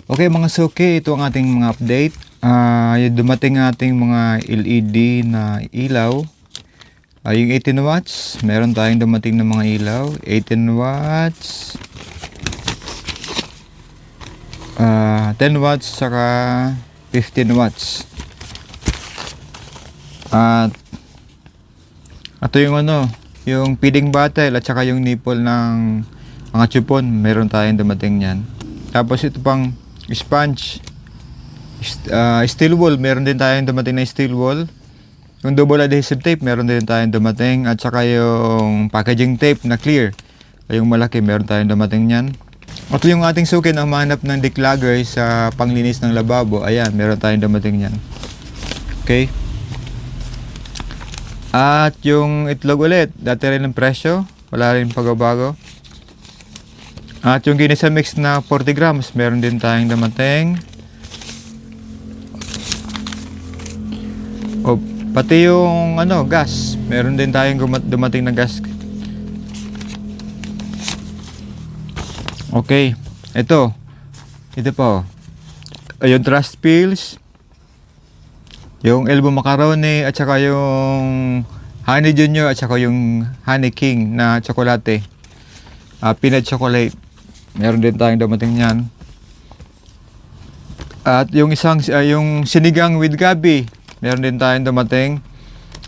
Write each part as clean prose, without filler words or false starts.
Okay mga suki, ito ang ating mga update. Yung dumating ating mga LED na ilaw. Yung 18 watts, meron tayong dumating na mga ilaw. 18 watts. 10 watts saka 15 watts. At ito yung yung feeding bottle at saka yung nipple ng mga chupon, meron tayong dumating yan. Tapos ito pang sponge, steel wool, meron din tayong dumating na steel wool. Yung double adhesive tape, meron din tayong dumating. At saka yung packaging tape na clear, yung malaki, meron tayong dumating yan. At yung ating suki na mahanap ng declogger sa panglinis ng lababo, ayan, meron tayong dumating yan. Okay. At yung itlog ulit, dati rin ang presyo, wala rin pagbabago. At yung ginisa mix na 40 grams, meron din tayong dumating. O, pati yung gas, meron din tayong dumating na gas. Okay, ito po. Yung trust pills, yung elbow macaroni, at saka yung honey junior, at saka yung honey king na tsokolate. Peanut chocolate, meron din tayong dumating yan. At yung yung sinigang with gabi, meron din tayong dumating.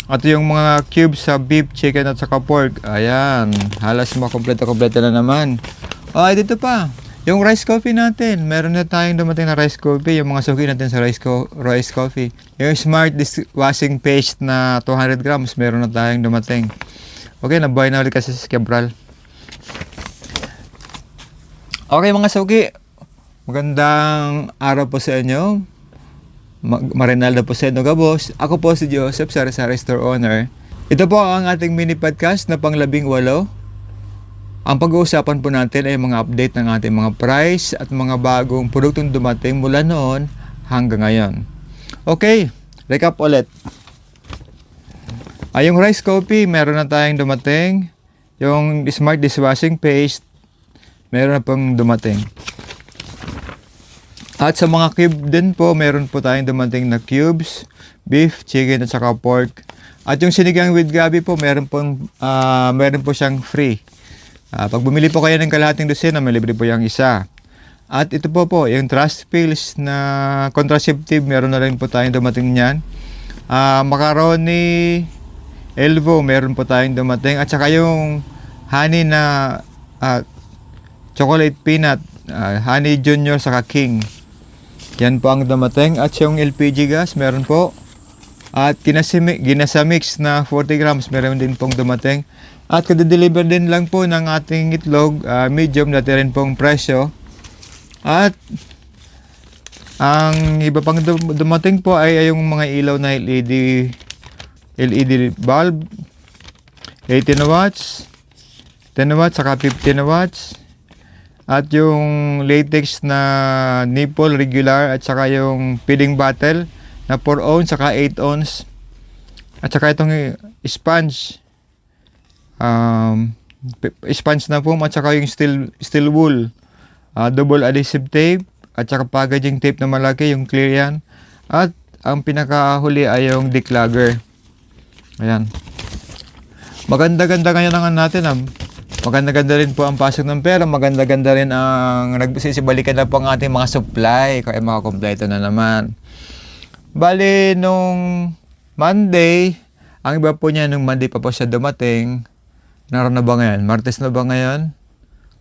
At yung mga cubes sa beef, chicken at saka pork, ayan, halos makompleto na naman. Dito pa, yung rice coffee natin, meron na tayong dumating na rice coffee. Yung mga suki natin sa rice coffee. Yung smart dishwashing paste na 200 grams, meron na tayong dumating. Okay, nabuhay na ulit kasi si Cabral. Okay mga suki, magandang araw po sa inyo. Marinaldo po sa inyo, Gabos. Ako po si Joseph, Sari-Sari Store Owner. Ito po ang ating mini podcast na pang-18. Ang pag-uusapan po natin ay mga update ng ating mga price at mga bagong produktong dumating mula noon hanggang ngayon. Okay, recap ulit. Yung rice coffee, meron na tayong dumating. Yung smart dishwashing paste, meron na pong dumating. At sa mga cube din po, meron po tayong dumating na cubes, beef, chicken at saka pork. At yung sinigang with gabi po, meron po siyang free. Pag bumili po kayo ng kalahating dosena, may libre po yung isa. At ito po, yung trust pills na contraceptive, meron na rin po tayong dumating niyan. Macaroni, elbow, meron po tayong dumating. At saka yung honey na chocolate peanut, honey junior saka king. Yan po ang dumating. At yung LPG gas, meron po. At ginasa mix na 40 grams, meron din pong dumating. At kada-deliver din lang po ng ating itlog, medium, dati rin pong presyo. At ang iba pang dumating po ay yung mga ilaw na LED bulb, 18 watts, 10 watts, saka 15 watts. At yung latex na nipple regular, at saka yung feeding bottle na 4 ounce, saka 8 ounce. At saka itong sponge, sponge na foam, at saka yung steel wool, double adhesive tape, at saka packaging tape na malaki, yung clear yan. At ang pinakahuli ay yung declogger. Ayan, maganda-ganda ngayon ang natin. Maganda-ganda rin po ang pasok ng pera. Maganda-ganda rin ang nagsisibalikan na po ang ating mga supply, kaya makakompleto na naman. Bali nung Monday, ang iba po niya nung Monday pa po siya dumating. Naroon na ba ngayon? Martes na ba ngayon?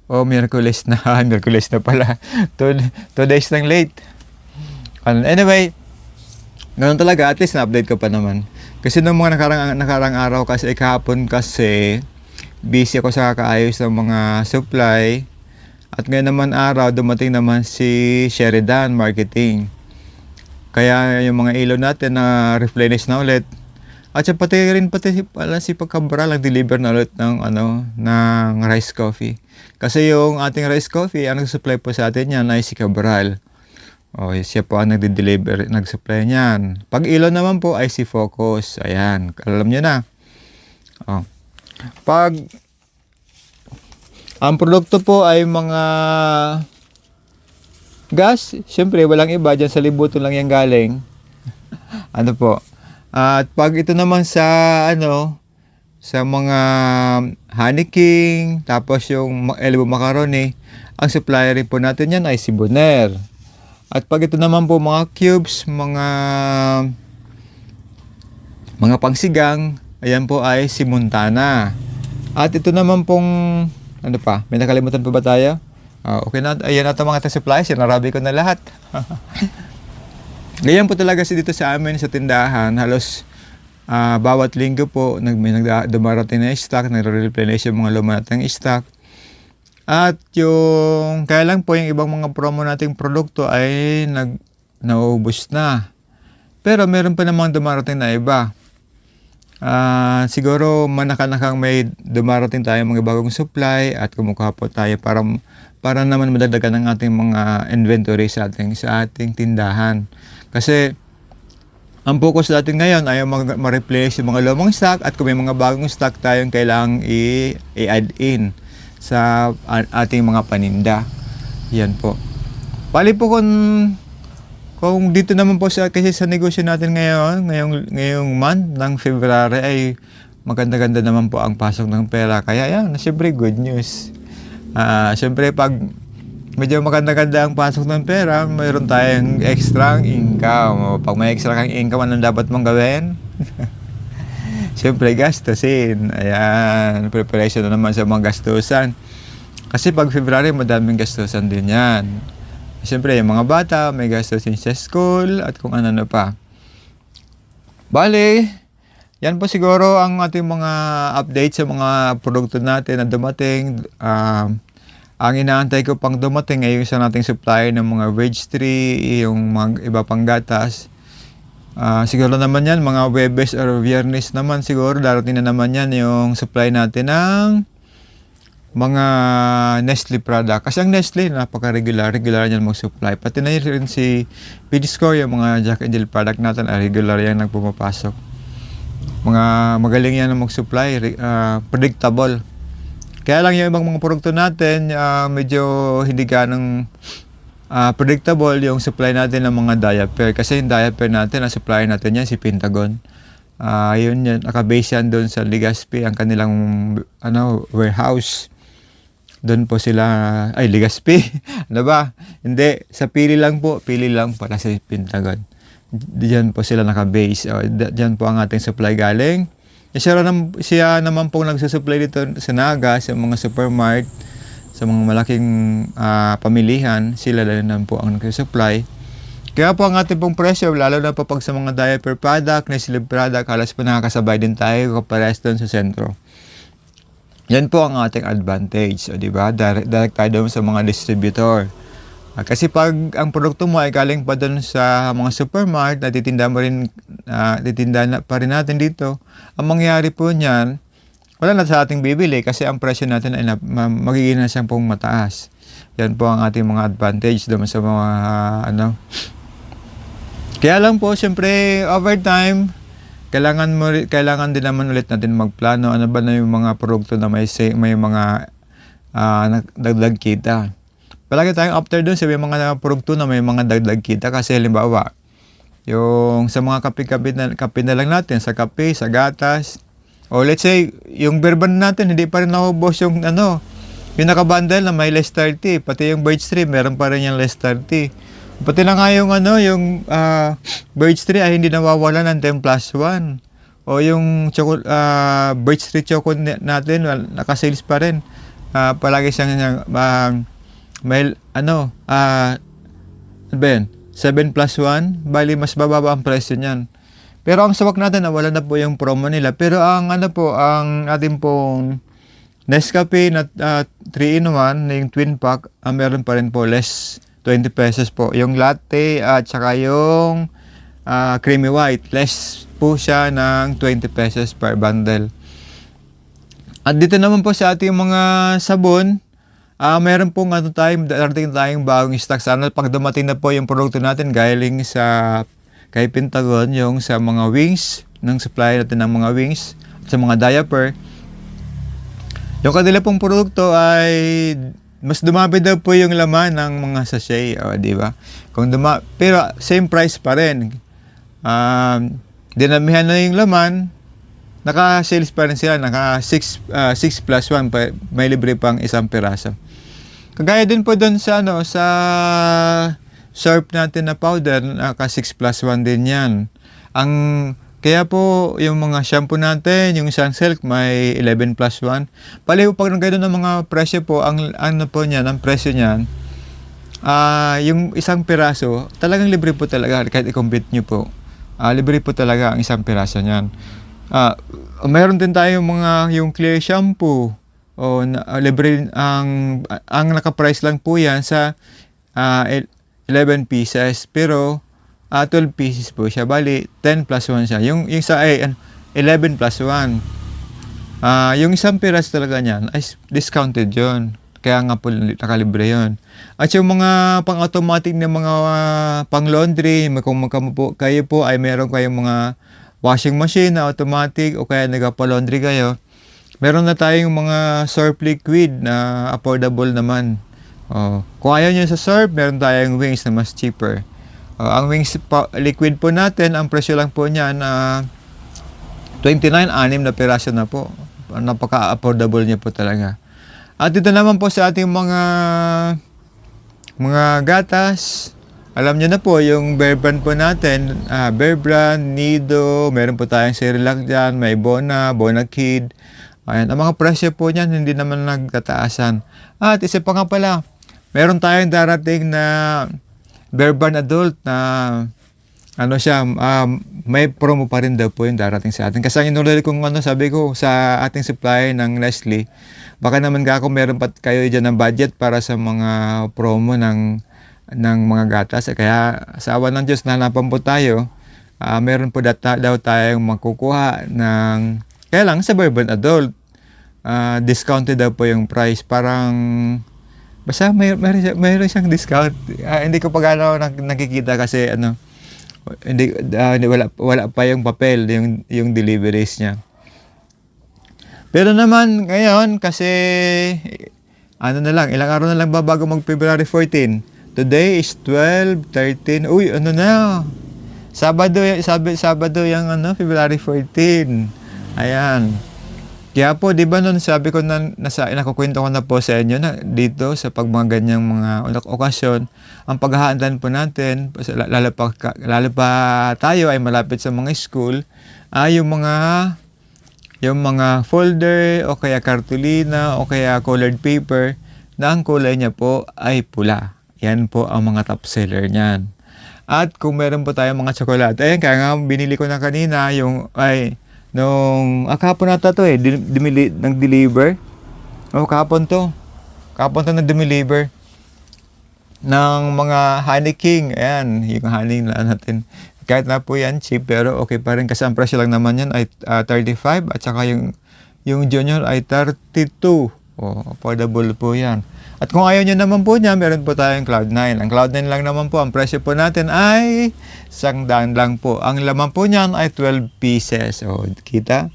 O Miyerkules na? Miyerkules na pala. 2 days lang late. Anyway, ganun talaga. At least na-update ko pa naman. Kasi nung mga nakarang araw kasi, kahapon kasi, busy ako sa kaayos ng mga supply. At ngayon naman araw, dumating naman si Sheridan Marketing. Kaya yung mga ilaw natin na replenish na ulit. At pati si Pagkabral nag-deliver na ulit ng ng rice coffee. Kasi yung ating rice coffee, ang nag-supply po sa atin yan ay si Cabral. Siya po ang nag-supply niyan. Pag ilaw naman po ay si Focus. Ayan, alam niyo na. Pag ang produkto po ay mga Gas, syempre walang iba dyan sa libuton lang yan galing. Ano po? At pag ito naman sa ano, sa mga Honey King, tapos yung Elbo Macaroni, ang supplier rin po natin yan ay si Bonaire. At pag ito naman po mga cubes, mga pangsigang, ayan po ay si Montana. At ito naman pong, ano pa, may nakalimutan pa ba tayo? Okay na, ayan ata mga supplies, sinarabi ko na lahat. Ganyan po talaga dito sa amin sa tindahan, halos bawat linggo po dumarating na stock, nagre-replenish yung mga luma nating stock. At yung, kaya lang po yung ibang mga promo nating produkto ay naubos na. Pero meron pa namang dumarating na iba. Siguro manakanakang may dumarating tayo mga bagong supply at kumukuha po tayo para naman madagdagan ang ating mga inventory sa ating tindahan. Kasi ang focus natin ngayon ay ma-replace yung mga lumang stock at kung may mga bagong stock tayong kailangang i-add in sa ating mga paninda. Yan po. Bali po kung dito naman po kasi sa negosyo natin ngayong month ng February ay maganda-ganda naman po ang pasok ng pera. Kaya yan, syempre good news. Syempre pag medyo maganda-ganda ang pasok ng pera, mayroon tayong extra income. Pag may extra kang income, anong dapat mong gawin? Syempre gastusin. Ayan, preparation na naman sa mga gastusan. Kasi pag February, madaming gastusan din yan. Siyempre, yung mga bata, may gastusin sa school at kung ano pa. Bale, yan po siguro ang ating mga update sa mga produkto natin na dumating. Ang inaantay ko pang dumating ay yung sa nating supplier ng mga veg tree, yung mga iba pang gatas. Siguro naman yan, mga Webes or Viernes naman siguro, darating na naman yan yung supply natin ng mga Nestle product. Kasi ang Nestle, napaka-regular niyan mag-supply. Pati na rin si Feedscore, yung mga Jack and Jill product natin, regular yan nang pumapasok. Mga magaling yan na mag-supply, predictable. Kaya lang yung ibang mga produkto natin, medyo hindi ganang predictable yung supply natin ng mga diaper. Kasi yung diaper natin, ang supplier natin yan, si Pentagon. Yun yan, nakabase yan doon sa Legazpi, ang kanilang warehouse. Doon po sila, Legazpi, ano ba? Hindi, sa pili lang para sa Pentagon. Diyan po sila nakabase. Diyan po ang ating supply galing. Siya naman po nagsusupply dito sa Naga, sa mga supermarket, sa mga malaking pamilihan, sila lang po ang nagsusupply. Kaya po ang ating pong presyo, lalo na po pag sa mga diaper product, Nestle product, halos po nakakasabay din tayo kapares doon sa sentro. Yan po ang ating advantage, di ba? Direct tayo doon sa mga distributor. Kasi pag ang produkto mo ay galing pa doon sa mga supermarket, natitinda pa rin natin dito, ang mangyayari po niyan, wala na sa ating bibili kasi ang presyo natin ay magiging na siyang pong mataas. Yan po ang ating mga advantage doon sa mga Kaya lang po, siyempre, over time, kailangan din naman ulit natin magplano. Ano ba na yung mga produkto na may mga dagdag kita. Palagi tayong after dun sa may mga produkto na may mga dagdag kita kasi halimbawa, yung sa mga kape na lang natin, sa kape, sa gatas, o let's say, yung Bearbrand natin, hindi pa rin naubos yung yung nakabundle na may less 30, pati yung Birch Tree, meron pa rin yung less 30. Pati na nga yung Birch Tree ay hindi nawawala ng 10 plus 1. O yung Birch Tree Choco natin, naka-sales pa rin. Palagi siyang may 7 plus 1, bali mas bababa ang presyo niyan. Pero ang sawak natin, wala na po yung promo nila. Pero ang ating pong Nescafe na 3-in-1, yung twin pack, meron pa rin po less 20 pesos po. Yung latte at saka yung creamy white, less po siya ng 20 pesos per bundle. At dito naman po sa ating mga sabon, meron pong darating tayong bagong stock. Sana pag dumating na po yung produkto natin galing kay Pentagon, yung sa mga wings, ng supply natin ng mga wings, at sa mga diaper. Yung kanila pong produkto ay mas dumami daw po yung laman ng mga sachet, di ba? Pero same price pa rin. Dinamihan na yung laman, naka-sales pa rin sila, naka 6 plus 1, may libre pang isang piraso. Kagaya din po doon sa sa syrup natin na powder, naka 6 plus 1 din 'yan. Kaya po yung mga shampoo natin, yung Sunsilk may 11 plus 1. Paliw pag nagkaya ng mga presyo po, ang presyo niyan, yung isang piraso, talagang libre po talaga kahit i-compute nyo po. Libre po talaga ang isang piraso niyan. Mayroon din tayong yung clear shampoo. Libre ang naka-price lang po yan sa 11 pieces, pero 12 pieces po siya. Bali, 10 plus 1 siya. Yung sa 11 plus 1. Yung isang piraso talaga niyan ay discounted yon. Kaya nga po nakalibre yon. At yung mga pang-automatic na mga pang-laundry, kung kayo po ay meron kayong mga washing machine na automatic o kaya nagpa-laundry kayo, meron na tayong mga surf liquid na affordable naman. Kung ayaw nyo sa surf, meron tayong wings na mas cheaper. Ang wings liquid po natin, ang presyo lang po niyan 29, 6 na piraso na po. Napaka-affordable niya po talaga. At ito naman po sa ating mga gatas. Alam niyo na po, yung Bear Brand po natin, Bear Brand, Nido, meron po tayong Cerelac dyan, may Bona Kid. Ayan, ang mga presyo po niyan, hindi naman nagtataasan. At isa pa nga pala, meron tayong darating na Bear Brand Adult na may promo pa rin daw po yung darating sa atin. Kasi ang inulit kong sabi ko sa ating supplier ng Nestle, baka naman meron pa kayo dyan ng budget para sa mga promo ng mga gatas. Kaya sa awa ng Diyos, nahanapan po tayo. Meron po daw tayong makukuha ng, kaya lang sa Bear Brand Adult, discounted daw po yung price. Parang basta mayroon siyang discount. Hindi ko pa gano'n nakikita kasi wala pa yung papel, yung deliveries niya. Pero naman ngayon kasi ilang araw na lang bago mag February 14. Today is 12, 13. Uy, Sabado yung February 14. Ayan. Kaya po, di ba sabi ko nakukwento ko na po sa inyo na dito sa ganyang mga okasyon, ang paghahandaan po natin, lalo pa tayo ay malapit sa mga school, yung mga folder o kaya kartulina o kaya colored paper na ang kulay niya po ay pula. Yan po ang mga top seller niyan. At kung meron po tayong mga tsokolate, ayan, kaya nga binili ko na kanina kahapon nata to nag-deliver. Kahapon to nag-deliver ng mga Honey King. Ayan, yung honey natin. Kahit na po yan cheap, pero okay pa rin kasi ang presyo lang naman yan ay 35 at saka yung junior ay 32. Affordable po yan. At kung ayaw nyo naman po niya, meron po tayong Cloud9. Ang Cloud9 lang naman po, ang presyo po natin ay 100 lang po. Ang laman po niyan ay 12 pieces. Kita?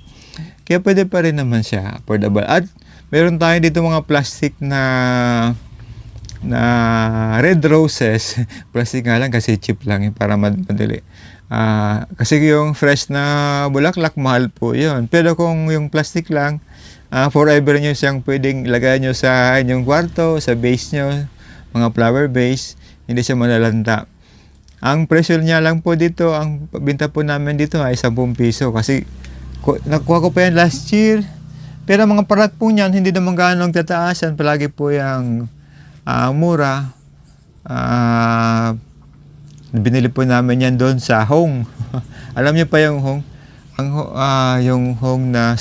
Kaya pwede pa rin naman siya, affordable. At meron tayo dito mga plastic na red roses. Plastic nga lang kasi cheap lang para madali. Kasi yung fresh na bulaklak, mahal po yun. Pero kung yung plastic lang, forever nyo siyang pwedeng ilagay nyo sa inyong kwarto, sa base nyo, mga flower base, hindi siya malalanta. Ang presyo niya lang po dito, ang binta po namin dito ay 10 piso kasi nakuha ko pa yan last year. Pero mga product po niyan, hindi naman gaano tataasan, palagi po yung mura. Binili po namin yan doon sa Hong. Alam niyo pa yung Hong? Yung Hong na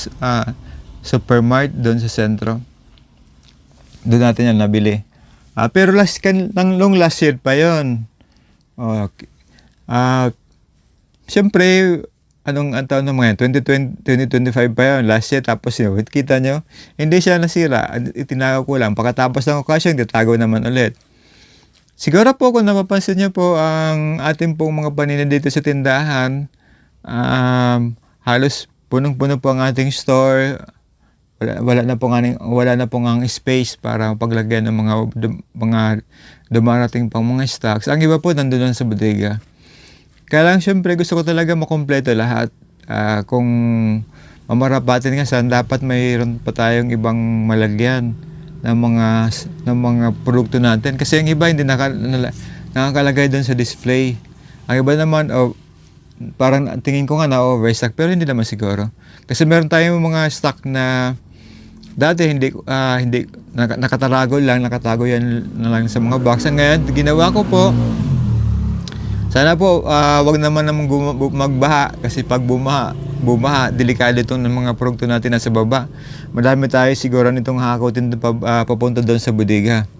supermart doon sa sentro. Doon natin yan nabili. Pero last year pa yon. Siyempre, anong taon naman yan? 2025 pa yon, last year. Tapos kita nyo, hindi siya nasira. Itinago ko lang. Pagkatapos ng okasyon, tatago naman ulit. Siguro po kung napapansin nyo po, ang ating pong mga paninda dito sa tindahan, halos punong-puno po ang ating store. wala na pong ang space para paglagyan ng mga dumarating pang mga stocks. Ang iba po nandoon sa bodega. Kaya lang syempre gusto ko talaga makumpleto lahat. Kung mamarapatin nga saan, dapat mayroon pa tayong ibang malagyan ng mga produkto natin. Kasi ang iba hindi nakakalagay doon sa display. Ang iba naman, parang tingin ko nga na overstock, pero hindi naman siguro. Kasi meron tayong mga stock na dati hindi nakatago yan na lang sa mga box. Ngayon, ginawa ko po, sana po wag naman magbaha, kasi pag bumaha, delikado itong mga produkto natin nasa baba. Madami tayo siguro nitong hakotin papunta doon sa bodega.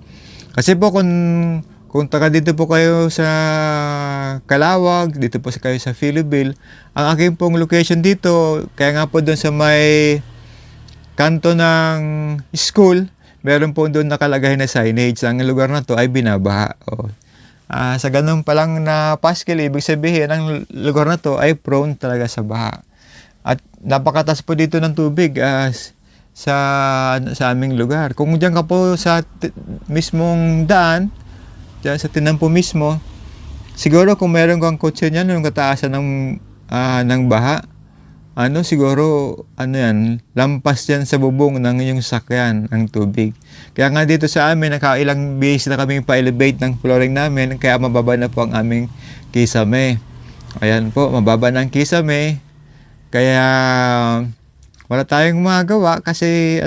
Kasi po kung taga dito po kayo sa Calawag, dito po kayo sa Philippine, ang aking pong location dito, kaya nga po doon sa may kanto ng school, meron po doon nakalagay na signage. Ang lugar na to ay binabaha. Sa ganun pa lang na paskil, ibig sabihin, ang lugar na to ay prone talaga sa baha. At napakatas po dito ng tubig sa aming lugar. Kung diyan ka po sa mismong daan, diyan sa tinampo mismo, siguro kung meron kang kotse niyan, yung kataasan ng baha, siguro, yan, lampas yan sa bubong ng iyong sakyan, ng tubig. Kaya nga dito sa amin, nakailang beses na kami pa-elevate ng flooring namin, kaya mababa na po ang aming kisame. Ayan po, mababa na ang kisame. Kaya, wala tayong magagawa kasi,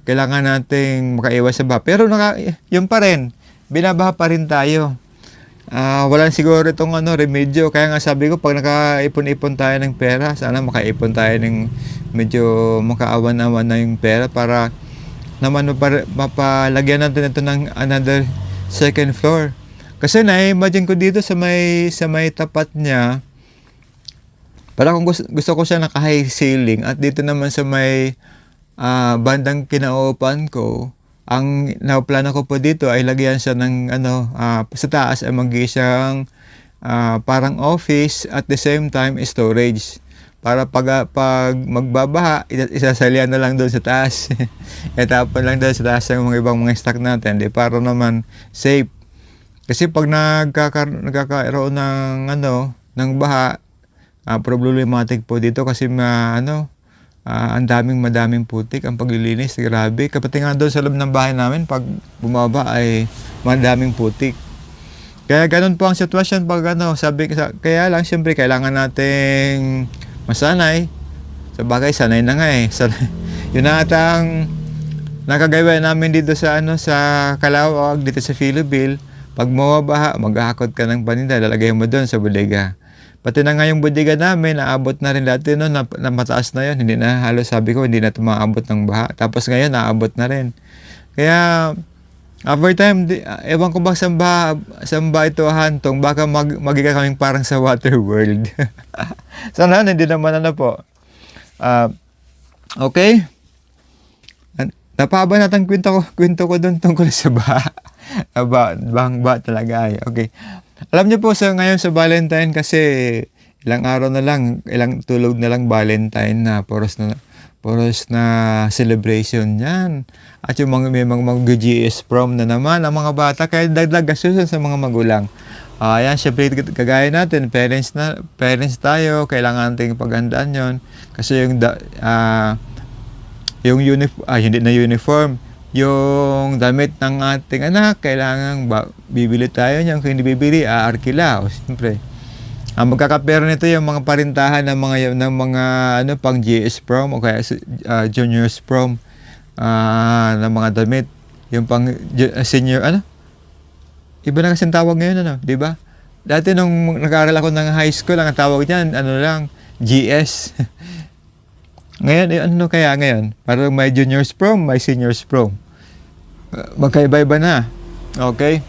kailangan nating makaiwas sa baha. Pero yun pa rin, binabaha pa rin tayo. Wala siguro itong remedyo. Kaya nga sabi ko, pag nakaipon-ipon tayo ng pera, sana makaipon tayo ng medyo makaawan-awan na yung pera para naman mapalagyan natin ito ng another second floor. Kasi na-imagine ko dito sa may tapat niya, parang gusto ko siya naka-high ceiling, at dito naman sa may bandang kinauupan ko, ang naplano ko po dito ay lagyan siya ng sa taas ay mag-isang parang office, at the same time storage. Para pag magbabaha, isasalian na lang doon sa taas. Itapon lang doon sa taas ng mga ibang mga stock natin, para naman safe. Kasi pag nagkakaroon ng baha, problematic po dito kasi ang madaming putik ang paglilinis, grabe. Kapati nga doon sa loob ng bahay namin, pag bumaba ay madaming putik. Kaya ganun po ang sitwasyon pag kaya lang siyempre kailangan nating masanay. Sa bagay, sanay na nga eh. Yun na atang nakagawa namin dito sa Calawag, dito sa Philippine. Pag mababaha, maghahakot ka ng paninda, lalagay mo doon sa bodega. Pati na nga yung bodega namin, naabot na rin dati na mataas na yun. Hindi na halos, sabi ko, hindi na tumaabot ng baha. Tapos ngayon, naabot na rin. Kaya, over time, ewan ko ba saan ba ito hantong, baka magiging kaming parang sa water world. Sana, hindi naman po. Okay? Napahaba natin kwento ko doon tungkol sa baha. Ba talaga ay. Okay. Alam niyo po ngayon sa Valentine, kasi ilang araw na lang, ilang tulog na lang Valentine na, poros na celebration yan. At yung may mag-GS prom na naman ang mga bata, kaya dagdag gastusin sa mga magulang. Ayan, syempre kagaya natin, parents tayo, kailangan nating paghandaan yon. Kasi yung hindi na uniform, yung damit ng ating anak, kailangan bibili tayo niyan. Kung hindi bibili, aarkila. Siyempre, ang magkakapera nito yung mga parintahan ng mga pang GS prom o kaya juniors prom ng mga damit. Yung pang senior, iba na kasing tawag ngayon, di ba? Dati nung nag-aaral ako ng high school, ang tawag niyan, GS. Ngayon, kaya ngayon? Parang may juniors prom, may seniors prom. Magkaiba-iba na. Okay?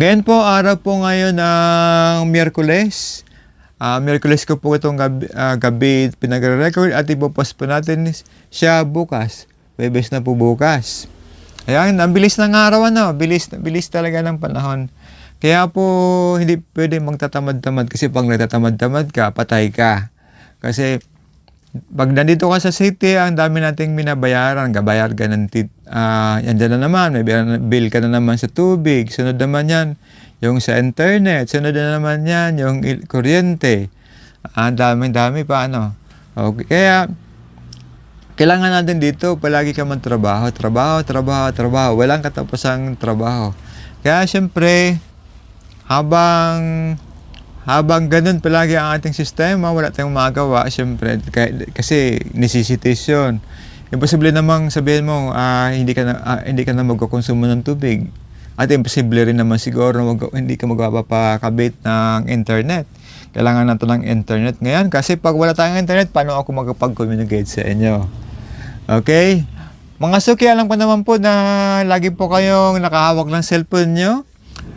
Ngayon po, araw po ngayon ng Miyerkules. Miyerkules ko po itong gabi pinagre-record, at ipopost po natin siya bukas. Webes na po bukas. Ayan, ang bilis ng araw, bilis talaga ng panahon. Kaya po, hindi pwede magtatamad-tamad, kasi pag nagtatamad-tamad ka, patay ka. Kasi Pag nandito ka sa city, ang dami nating binabayaran. Gabayar ka ng yan dyan na naman, may bill ka na naman sa tubig. Sunod naman yan, yung sa internet. Sunod na naman yan, yung kuryente. Ang dami pa, ano. Okay, kaya, kailangan natin dito, palagi ka magtrabaho. Trabaho. Walang katapusang trabaho. Kaya, syempre, habang ganun palagi ang ating sistema, wala tayong magawa, syempre, kasi necessities yun. Imposible namang sabihin mo, hindi ka na magkukonsumo ng tubig. At imposible rin naman siguro na hindi ka magpapakabit ng internet. Kailangan natin ng internet ngayon kasi pag wala tayong internet, paano ako magkapag-communicate sa inyo? Okay? Mga suki, alam ko naman po na lagi po kayong nakahawak ng cellphone nyo.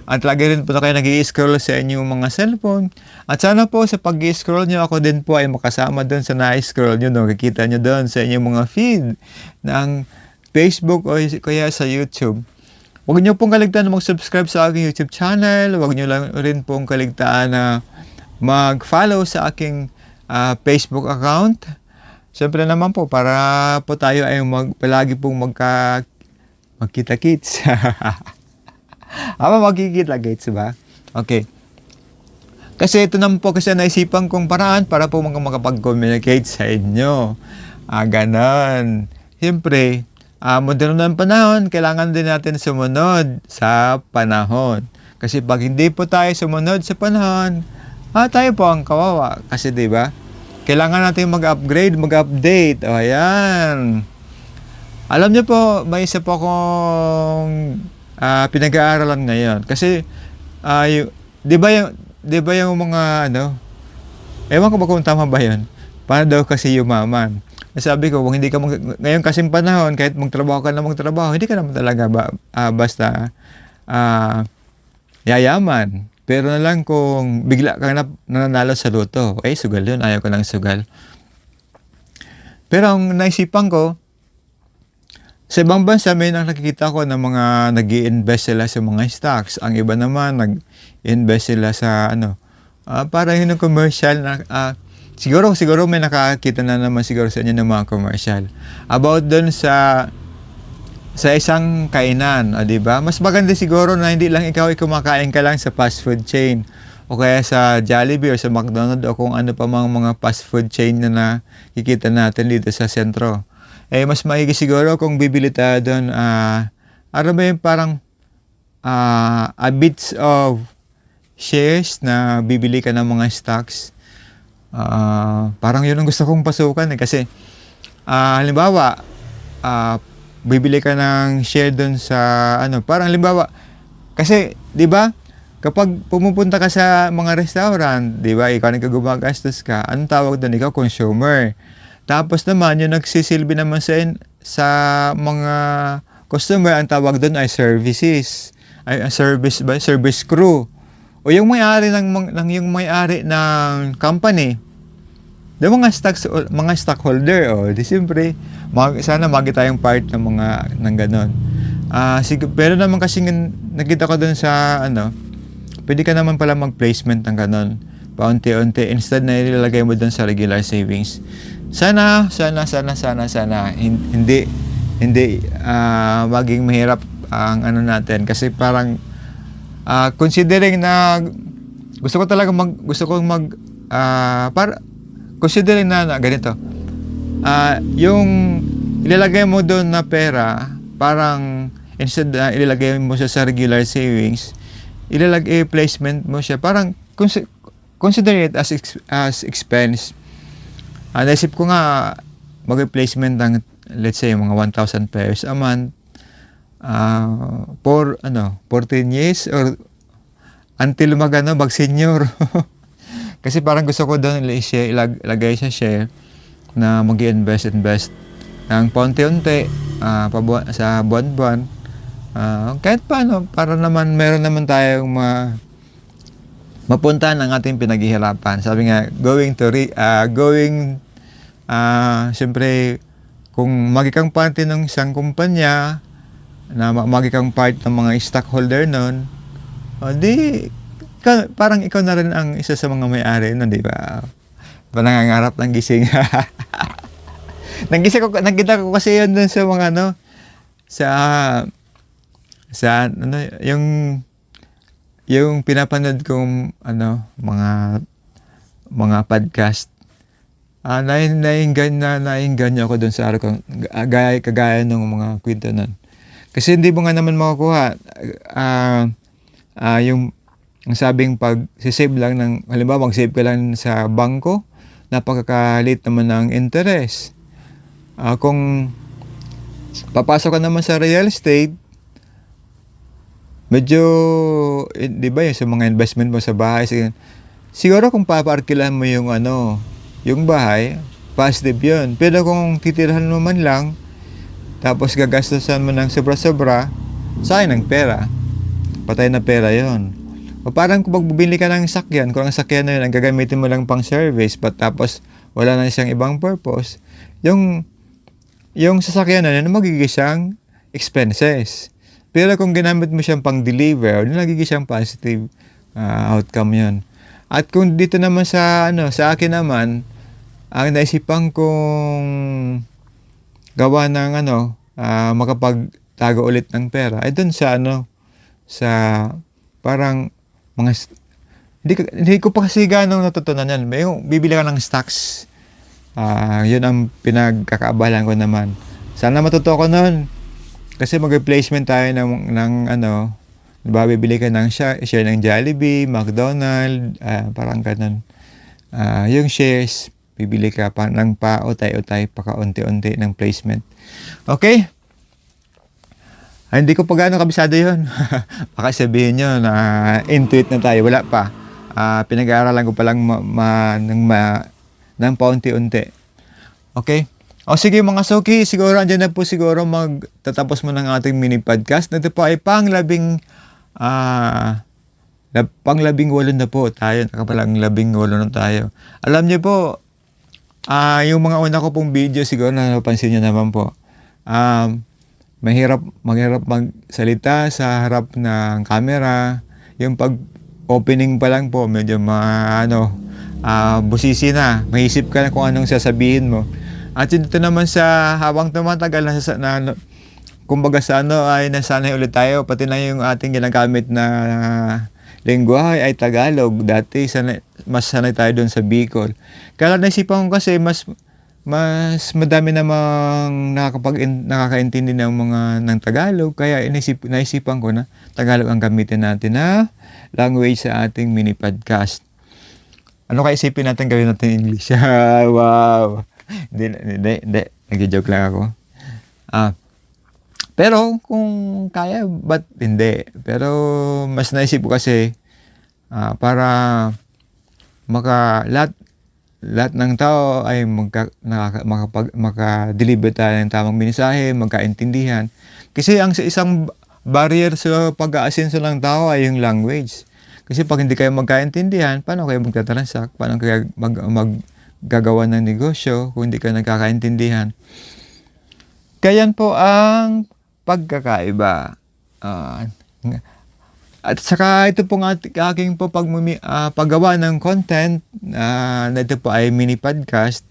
At lagi rin po na kayo nag-i-scroll sa inyong mga cellphone. At sana po sa pag-i-scroll nyo, ako din po ay makasama doon sa na-scroll nyo. No? Kikita nyo doon sa inyong mga feed ng Facebook o kaya sa YouTube. Huwag nyo pong kaligtaan na mag-subscribe sa aking YouTube channel. Huwag nyo lang rin pong kaligtaan na mag-follow sa aking Facebook account. Siyempre naman po, para po tayo ay palagi pong magkita-kits. Magkikita-kits ba? Okay. Kasi ito naman po kasi naisipan kong paraan para po makapag-communicate sa inyo. Ganon. Siyempre, modern ng panahon, kailangan din natin sumunod sa panahon. Kasi pag hindi po tayo sumunod sa panahon, tayo po ang kawawa. Kasi diba, kailangan natin mag-upgrade, mag-update. O, ayan. Alam niyo po, may isa po akong pinag-aaralan ngayon. Kasi, di ba yung mga, ewan ko ba kung tama ba yun? Paano daw kasi yumaman? Sabi ko, kung hindi ka ngayon kasing panahon, kahit magtrabaho ka na magtrabaho, hindi ka naman talaga basta yayaman. Pero na lang kung bigla kang nananalo sa loto, sugal yun, ayaw ko ng sugal. Pero ang naisipan ko, sa ibang bansa may nakikita ko ng mga nag-i-invest sila sa mga stocks. Ang iba naman nag-invest sila sa para yun ng commercial na siguro may nakakita na naman siguro sa inyo ng mga commercial about doon sa isang kainan, di ba? Mas maganda siguro na hindi lang ikaw ay kumakain ka lang sa fast food chain o kaya sa Jollibee o sa McDonald's o kung ano pa mga fast food chain na nakikita natin dito sa sentro. Mas maigi siguro kung bibili tayo doon, parang a bits of shares na bibili ka ng mga stocks. Parang yun ang gusto kong pasukan kasi halimbawa, bibili ka ng share doon sa parang halimbawa, kasi di ba kapag pumupunta ka sa mga restaurant, di ba, ikaw gumagastos ka, anong tawag doon? Ikaw consumer. Tapos naman, yung nagsisilbi naman sa mga customer, ang tawag doon ay services. Service crew. O yung may-ari yung may-ari ng company. Yung mga stockholder, di siyempre, sana magi tayong part ng ganon. Pero naman kasi nakita ko doon sa, pwede ka naman pala mag-placement ng ganon. Paunti-unti, instead na ilalagay mo doon sa regular savings. Sana hindi maging mahirap ang natin kasi parang considering na considering na ganito, yung ilalagay mo doon na pera, parang instead ilalagay mo siya sa regular savings, placement mo siya, parang consider it as expense. Naisip ko nga mag-replacement ng, let's say, mga 1,000 pesos a month for 14 years or until mag-senior. Kasi parang gusto ko doon ilagay sa share na mag-invest ng paunti-unti sa buwan-buwan. Kahit paano, para naman meron naman tayong mapuntahan ang ating pinaghihirapan. Sabi nga, siyempre, kung magikang parte ng isang kumpanya, na magikang part ng mga stockholder nun, parang ikaw na rin ang isa sa mga may-ari nun, di ba? Nangangarap ng gising. Nakita ko kasi yun dun sa mga ano, sa, ano, yung pinapanood kong, ano, mga podcast. Nainggan niya ako dun sa araw ko, kagaya ng mga kwento nun. Kasi hindi mo nga naman makukuha, yung ang sabing pag-save lang ng, halimbawa mag-save ka lang sa bangko, napakakalit naman ng interest. Kung papasok ka naman sa real estate, medyo, di ba yung sa mga investment mo sa bahay, siguro kung papaarkilan mo yung ano, yung bahay, positive yun. Pero kung titirahan mo man lang, tapos gagastusan mo ng sobra-sobra, sayang ng pera. Patay na pera yon. O parang kung magbibili ka ng sakyan, kung ang sakyan na yun, ang gagamitin mo lang pang service, tapos wala na siyang ibang purpose, yung sasakyan na yun, magiging siyang expenses. Pero kung ginamit mo siyang pang-deliver, nagiging siyang positive outcome yun. At kung dito naman sa akin naman, ang naisipan kong gawa ng makapagtago ulit ng pera ay dun sa sa parang hindi ko pa kasi ganong natutunan yan. Yung bibili ka ng stocks, yun ang pinagkakaabalan ko naman. Sana matuto ko nun. Kasi mag-replacement tayo diba, bibili ka ng share ng Jollibee, McDonald's, parang ganun. Yung shares, bibili ka pa ng pautay-utay, pakaunti-unti ng placement. Okay? Hindi ko pa gaano kabisado yun. Baka sabihin nyo na intuit na tayo. Wala pa. Pinag-aaralan ko pa lang ng paunti-unti. Okay? O sige mga Soki, siguro andyan na po siguro magtatapos mo ng ating mini podcast. Ito po ay panglabing 8 na po tayo. Nakapalang 18 na tayo. Alam niyo po, yung mga una ko pong video siguro na napansin niyo naman po. Mahirap magsalita sa harap ng camera. Yung pag-opening pa lang po, medyo busisi na. Maisip ka na kung anong sasabihin mo. At dito naman sa habang tumatagal kumbaga sa ay nasanay ulit tayo. Pati na yung ating ginagamit na lengguwahe ay Tagalog. Dati mas sanay tayo doon sa Bicol. Kaya naisipan ko kasi mas madami namang nakakaintindi ng Tagalog, kaya naisipan ko na Tagalog ang gamitin natin na language sa ating mini podcast. Ano kaya isipin natin gawin natin English? Wow! Hindi. Nag-joke lang ako. Pero kung kaya, ba't hindi? Pero mas naisip ko kasi para lahat ng tao ay maka-deliver tayo ng tamang mensahe, magkaintindihan. Kasi ang isang barrier sa pag-aasenso ng tao ay yung language. Kasi pag hindi kayo magkaintindihan, paano kayo magtatransact? Paano kayo maggagawa ng negosyo kung hindi kayo nagkakaintindihan? Kaya yan po ang pagkakaiba. At saka ito pong aking po paggawa ng content na ito po ay mini podcast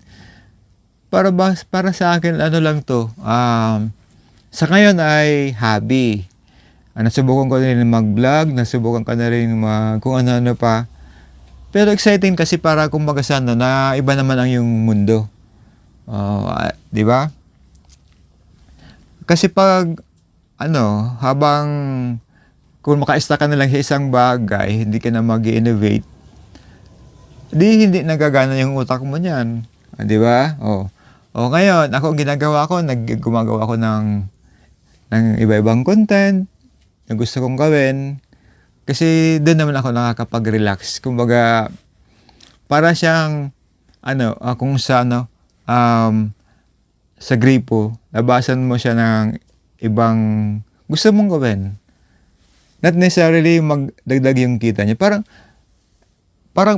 para sa akin lang to. Sa ngayon ay hobby. Nasubukan ko rin mag-vlog, nasubukan ko na rin kung ano-ano pa. Pero exciting kasi para kumbaga na iba naman ang yung mundo. Di ba? Kasi pag habang kung maka-stuck ka na lang sa isang bagay, hindi ka na mag-innovate, hindi nagagana yung utak mo niyan. Di ba? Ngayon, ako ginagawa ko, gumagawa ko ng iba-ibang content na gusto kong gawin. Kasi doon naman ako nakakapag-relax. Kumbaga, para siyang, kung sa gripo, labasan mo siya ng ibang gusto mong gawin. Not necessarily magdagdag yung kita niya. Parang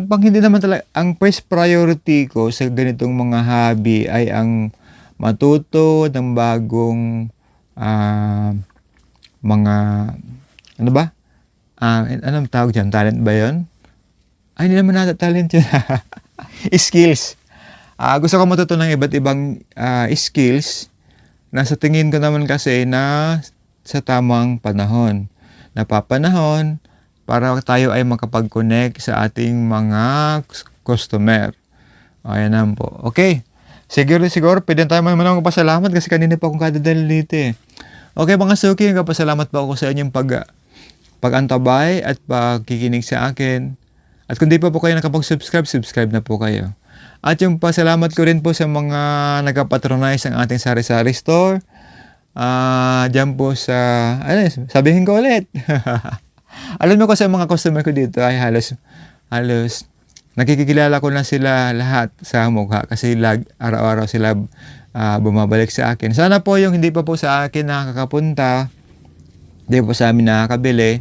pang hindi naman talaga, ang first priority ko sa ganitong mga hobby ay ang matuto ng bagong mga, anong tawag dyan? Talent ba yun? Ay, hindi naman talent yun. Skills. Gusto ko matutunan ng iba't ibang skills na sa tingin ko naman kasi na sa tamang panahon. Napapanahon para tayo ay makapag-connect sa ating mga customer. Ayan naman po. Okay. Siguro, pwede tayo manong pasalamat kasi kanina pa akong kadadali dito eh. Okay mga suki, nagpapasalamat po ako sa inyong pag-antabay at pagkikinig sa akin. At kung di pa po kayo nakapag-subscribe, subscribe na po kayo. At yung pasalamat ko rin po sa mga nagpapatronize ng ating sari-sari store. Diyan po sa, sabihin ko ulit. Alam mo ko sa mga customer ko dito ay halos nakikilala ko na sila lahat sa mukha kasi araw-araw sila bumabalik sa akin. Sana po yung hindi pa po sa akin nakakapunta, hindi po sa amin nakakabili,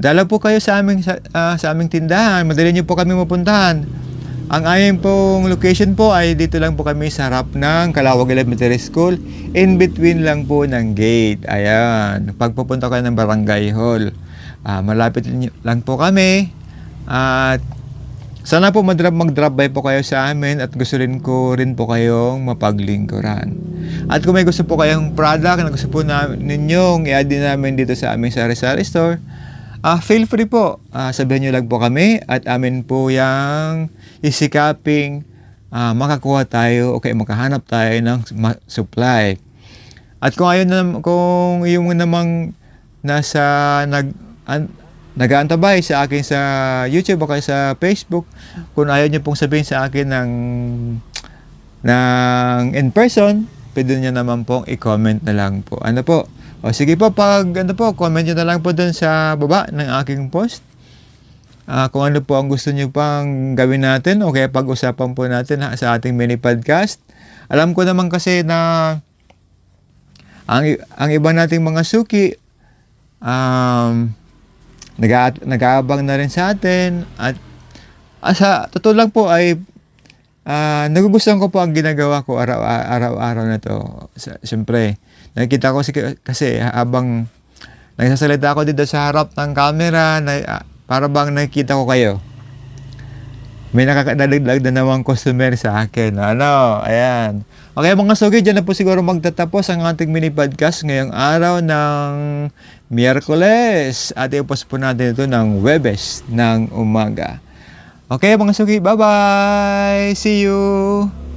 dala po kayo sa aming tindahan. Madali niyo po kami mapuntahan. Ang aming pong location po ay dito lang po kami sa harap ng Calawag Elementary School. In between lang po ng gate. Ayan. Pagpupunta kayo ng Barangay Hall. Malapit lang po kami. At sana po mag-drop by po kayo sa amin at gusto rin ko rin po kayong mapaglingkuran. At kung may gusto po kayong product na gusto po ninyong i-add din namin dito sa aming sari-sari store, feel free po. Sabihin nyo lang po kami at amin po yung isikaping makakuha tayo o kaya makahanap tayo ng supply. At kung kung yung namang nag-aantabay sa akin sa YouTube o kaya sa Facebook, kung ayaw nyo pong sabihin sa akin ng in person, pwede nyo naman pong i-comment na lang po. Ano po? O sige po, comment nyo na lang po dun sa baba ng aking post. Kung ano po ang gusto nyo pang gawin natin o kaya pag-usapan po natin sa ating mini podcast. Alam ko naman kasi na ang iba nating mga suki, nag-aabang na rin sa atin at sa totoo lang po ay nagugustuhan ko po ang ginagawa ko araw-araw na to. Siyempre, nakikita ko kasi habang nagsasalita ako dito sa harap ng camera, para bang nakikita ko kayo. May nakakadagdag na namang customer sa akin. Ayan. Okay mga sugi, dyan na po siguro magtatapos ang ating mini podcast ngayong araw ng Miyerkules. At i-post po natin ito ng Webes ng umaga. Okay mga sugi, bye-bye! See you!